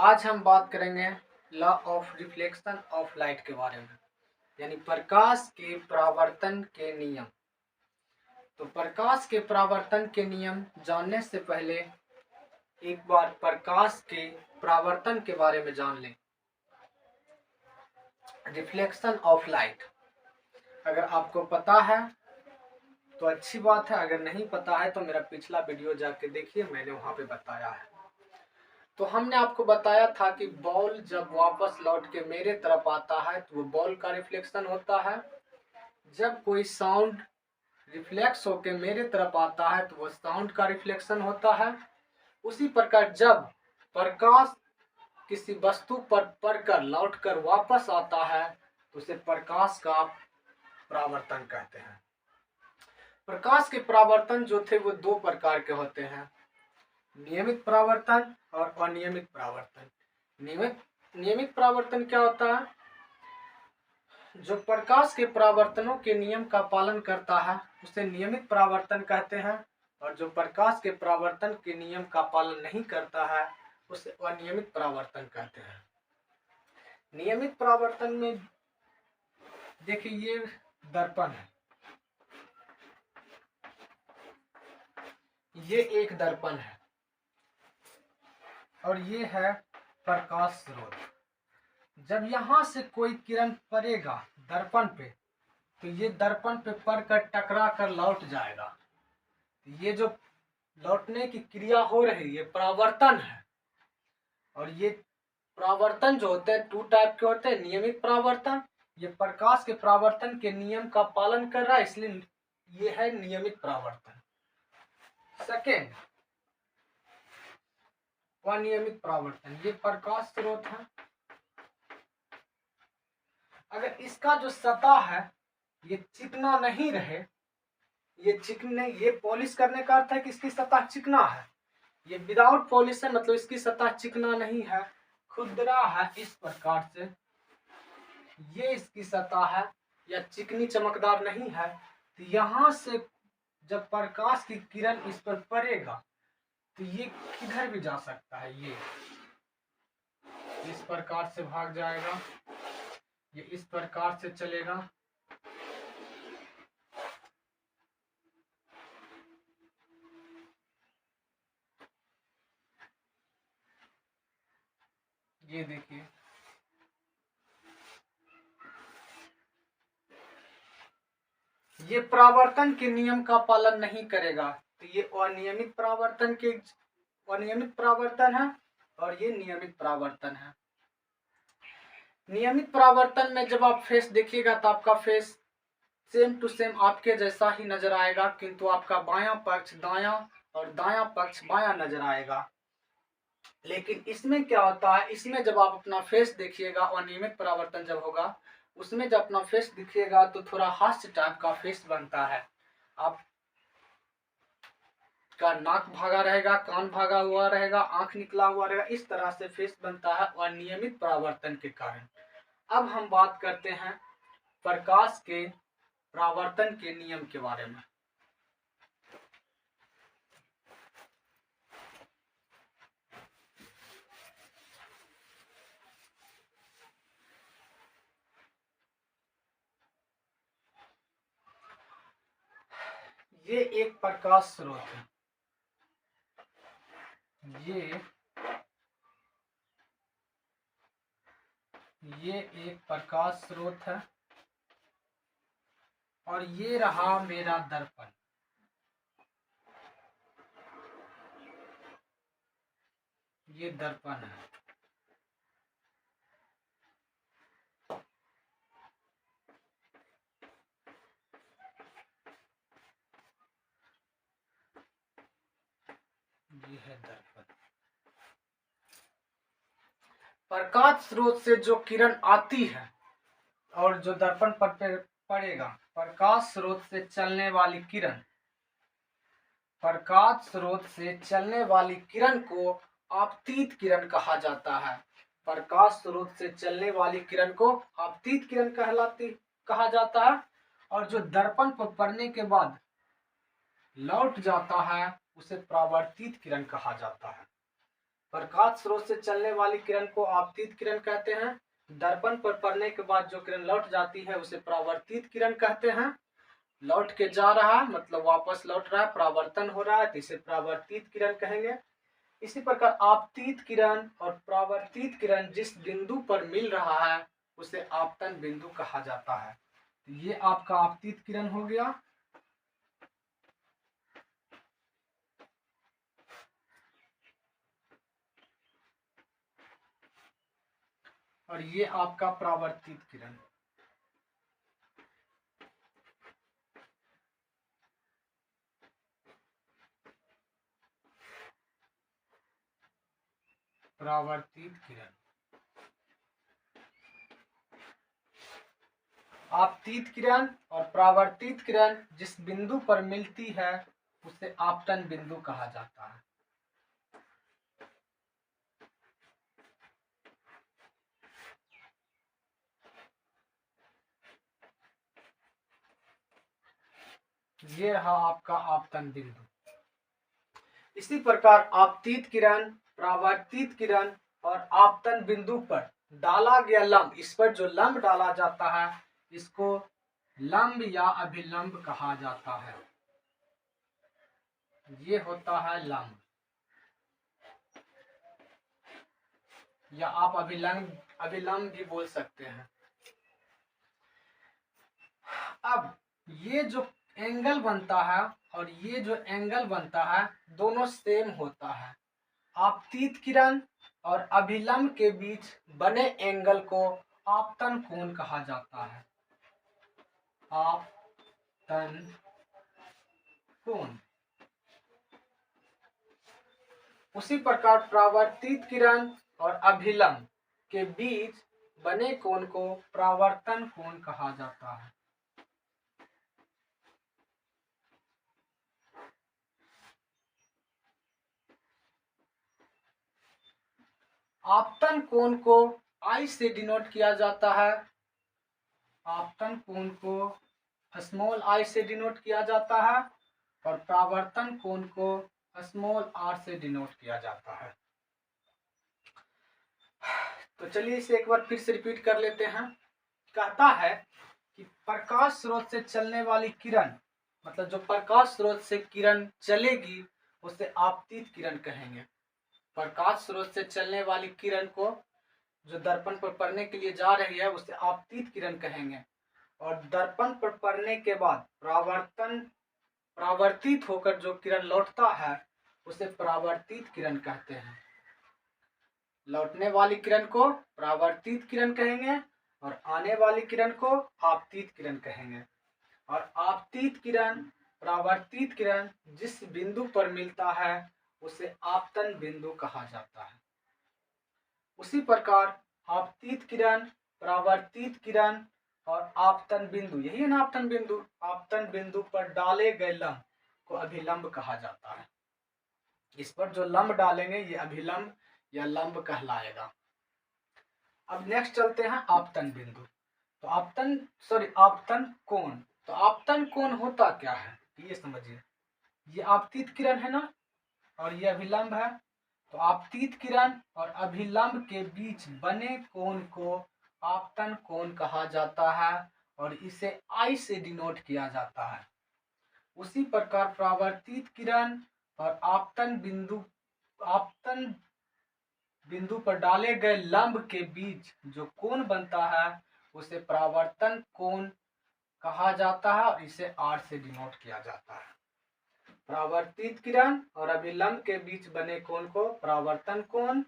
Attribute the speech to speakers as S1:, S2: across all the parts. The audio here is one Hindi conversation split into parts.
S1: आज हम बात करेंगे law of reflection of light के बारे में, यानी प्रकाश के परावर्तन के नियम। तो प्रकाश के परावर्तन के नियम जानने से पहले एक बार प्रकाश के परावर्तन के बारे में जान लें। रिफ्लेक्शन ऑफ लाइट अगर आपको पता है तो अच्छी बात है, अगर नहीं पता है तो मेरा पिछला वीडियो जाके देखिए, मैंने वहां पे बताया है। तो हमने आपको बताया था कि बॉल जब वापस लौट के मेरे तरफ आता है तो वो बॉल का रिफ्लेक्शन होता है। जब कोई साउंड रिफ्लेक्स होके मेरे तरफ आता है तो वो साउंड का रिफ्लेक्शन होता है। उसी प्रकार जब प्रकाश किसी वस्तु पर पड़कर लौटकर वापस आता है तो उसे प्रकाश का परावर्तन कहते हैं। प्रकाश के परावर्तन जो थे वो दो प्रकार के होते हैं, नियमित परावर्तन और अनियमित परावर्तन। नियमित परावर्तन क्या होता है? जो प्रकाश के परावर्तनों के नियम का पालन करता है उसे नियमित परावर्तन कहते हैं, और जो प्रकाश के परावर्तन के नियम का पालन नहीं करता है उसे अनियमित परावर्तन कहते हैं। नियमित परावर्तन में देखिए, ये दर्पण है, ये एक दर्पण है और ये है प्रकाश स्रोत। जब यहां से कोई किरण पड़ेगा दर्पण पे तो ये दर्पण पे पड़कर टकरा कर लौट जाएगा। ये जो लौटने की क्रिया हो रही है ये परावर्तन है, और ये परावर्तन जो होते हैं टू टाइप के होते हैं। नियमित परावर्तन, ये प्रकाश के परावर्तन के नियम का पालन कर रहा है, इसलिए ये है नियमित परावर्तन। सेकेंड, अनियमित परावर्तन, ये प्रकाश स्रोत है। अगर इसका जो सतह है ये चिकना नहीं रहे, ये पॉलिश करने का अर्थ है कि इसकी सतह चिकना है। ये विदाउट पॉलिश है, मतलब इसकी सतह चिकना नहीं है, खुरदरा है इस प्रकार से। ये इसकी सतह है या चिकनी चमकदार नहीं है, तो यहां से जब प्रकाश की किरण इस पर पड़ेगा तो ये किधर भी जा सकता है। ये इस प्रकार से भाग जाएगा, ये इस प्रकार से चलेगा, ये देखिए, ये परावर्तन के नियम का पालन नहीं करेगा, तो ये अनियमित परावर्तन है और ये नियमित परावर्तन है। नियमित परावर्तन में जब आप फेस देखिएगा तो आपका फेस सेम टू सेम आपके जैसा ही नजर आएगा, किंतु आपका बायां पक्ष दायां और दायां पक्ष बायां नजर आएगा। लेकिन इसमें क्या होता है, इसमें जब आप अपना फेस देखिएगा, अनियमित परावर्तन जब होगा उसमें जब अपना फेस दिखिएगा तो थोड़ा हास्य टाइप का फेस बनता है। आप का नाक भागा रहेगा, कान भागा हुआ रहेगा, आंख निकला हुआ रहेगा, इस तरह से फेस बनता है अनियमित परावर्तन के कारण। अब हम बात करते हैं प्रकाश के परावर्तन के नियम के बारे में। ये एक प्रकाश स्रोत है, ये एक प्रकाश स्रोत है और ये रहा मेरा दर्पण। ये दर्पण है, ये है दर्पण। प्रकाश स्रोत से जो किरण आती है और जो दर्पण पर पड़ेगा, प्रकाश स्रोत से चलने वाली किरण, प्रकाश स्रोत से चलने वाली किरण को आपतित किरण कहा जाता है। प्रकाश स्रोत से चलने वाली किरण को आपतित किरण कहा जाता है, और जो दर्पण पर पड़ने के बाद लौट जाता है उसे परावर्तित किरण कहा जाता है। प्रकाश स्रोत से चलने वाली किरण को आपतित किरण कहते हैं। दर्पण पर पड़ने के बाद जो किरण लौट जाती है उसे परावर्तित किरण कहते हैं। लौट के जा रहा है मतलब वापस लौट रहा है, परावर्तन हो रहा है तो इसे परावर्तित किरण कहेंगे। इसी प्रकार आपतित किरण और परावर्तित किरण जिस बिंदु पर मिल रहा है उसे आपतन बिंदु कहा जाता है। तो ये आपका आपतित किरण हो गया। और ये आपका परावर्तित किरण। परावर्तित किरण। आपतित किरण और परावर्तित किरण जिस बिंदु पर मिलती है उसे आपतन बिंदु कहा जाता है। ये रहा आपका आपतन बिंदु। इसी प्रकार आपतित किरण, परावर्तित किरण और आपतन बिंदु पर डाला गया लंब, इस पर जो लंब डाला जाता है इसको लंब या अभिलंब कहा जाता है। ये होता है लंब या आप अभिलंब भी बोल सकते हैं। अब ये जो एंगल बनता है और ये जो एंगल बनता है दोनों सेम होता है। आपतित किरण और अभिलंब के बीच बने एंगल को आपतन कोण कहा जाता है। आपतन कोण। उसी प्रकार परावर्तित किरण और अभिलंब के बीच बने कोण को परावर्तन कोण कहा जाता है। आपतन कोण को I से डिनोट किया जाता है। आपतन कोण को स्मॉल I से डिनोट किया जाता है और परावर्तन कोण को स्मॉल r से डिनोट किया जाता है। तो चलिए इसे एक बार फिर से रिपीट कर लेते हैं। कहता है कि प्रकाश स्रोत से चलने वाली किरण, मतलब जो प्रकाश स्रोत से किरण चलेगी उसे आपतित किरण कहेंगे। प्रकाश स्रोत से चलने वाली किरण को जो दर्पण पर पड़ने के लिए जा रही है उसे आपतित किरण कहेंगे। और दर्पण पर पड़ने के बाद परावर्तित होकर जो किरण लौटता है उसे परावर्तित किरण कहते हैं। लौटने वाली किरण को परावर्तित किरण कहेंगे और आने वाली किरण को आपतित किरण कहेंगे। और आपतित किरण, परावर्तित किरण जिस बिंदु पर मिलता है उसे आपतन बिंदु कहा जाता है। उसी प्रकार आपतित किरण, परावर्तित किरण और आपतन बिंदु, यही है ना आपतन बिंदु। आपतन बिंदु पर डाले गए लंब को अभिलंब कहा जाता है। इस पर जो लंब डालेंगे ये अभिलंब या लंब कहलाएगा। अब नेक्स्ट चलते हैं आपतन बिंदु। तो आपतन कोण। तो आपतन कोण होता क्या है ये समझिए। ये आपतित किरण है ना और ये अभिलंब है। तो आपतित किरण और अभिलंब के बीच बने कोण को आपतन कोण कहा जाता है और इसे I से डिनोट किया जाता है। उसी प्रकार परावर्तित किरण और आपतन बिंदु पर डाले गए लंब के बीच जो कोण बनता है उसे परावर्तन कोण कहा जाता है और इसे R से डिनोट किया जाता है। परावर्तित किरण और अभिलंब के बीच बने कोण को परावर्तन कोण,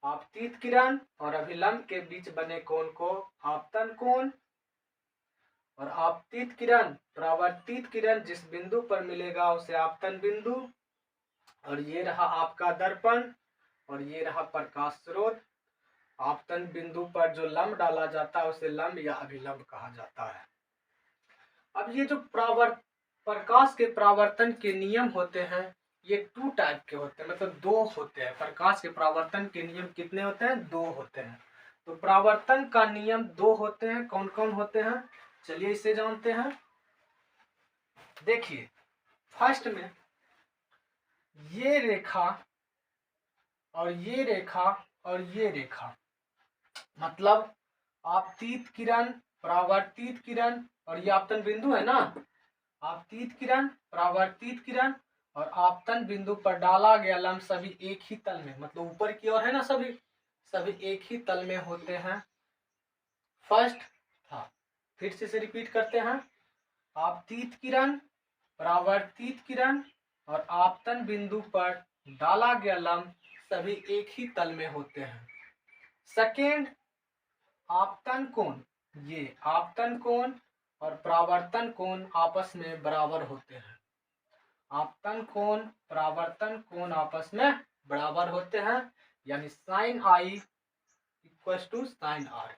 S1: आपतित किरण और अभिलंब के बीच बने कोण को आपतन कोण, और आपतित किरण, परावर्तित किरण जिस बिंदु पर मिलेगा उसे आपतन बिंदु। और ये रहा आपका दर्पण और ये रहा प्रकाश स्रोत। आपतन बिंदु पर जो लंब डाला जाता है उसे लंब या अभिलंब कहा जाता है। अब ये जो प्रकाश के परावर्तन के नियम होते हैं ये 2 टाइप के होते हैं, मतलब 2 होते हैं। प्रकाश के परावर्तन के नियम कितने होते हैं? 2 होते हैं। तो परावर्तन का नियम 2 होते हैं। कौन कौन होते हैं चलिए इसे जानते हैं। देखिए फर्स्ट में ये रेखा और ये रेखा और ये रेखा, मतलब आपतित किरण, परावर्तित किरण और ये आपतन बिंदु है ना, आपतित किरण, परावर्तित किरण और आपतन बिंदु पर डाला गया लंब सभी एक ही तल में, मतलब ऊपर की ओर है ना, सभी एक ही तल में होते हैं। फर्स्ट था, फिर से रिपीट करते हैं। आपतित किरण, परावर्तित किरण और आपतन बिंदु पर डाला गया लंब सभी एक ही तल में होते हैं। सेकेंड, आपतन कोण, ये आपतन कोण और परावर्तन कोण आपस में बराबर होते हैं। आपतन कोण, परावर्तन कोण आपस में बराबर होते हैं, यानी sign I equal to sign are.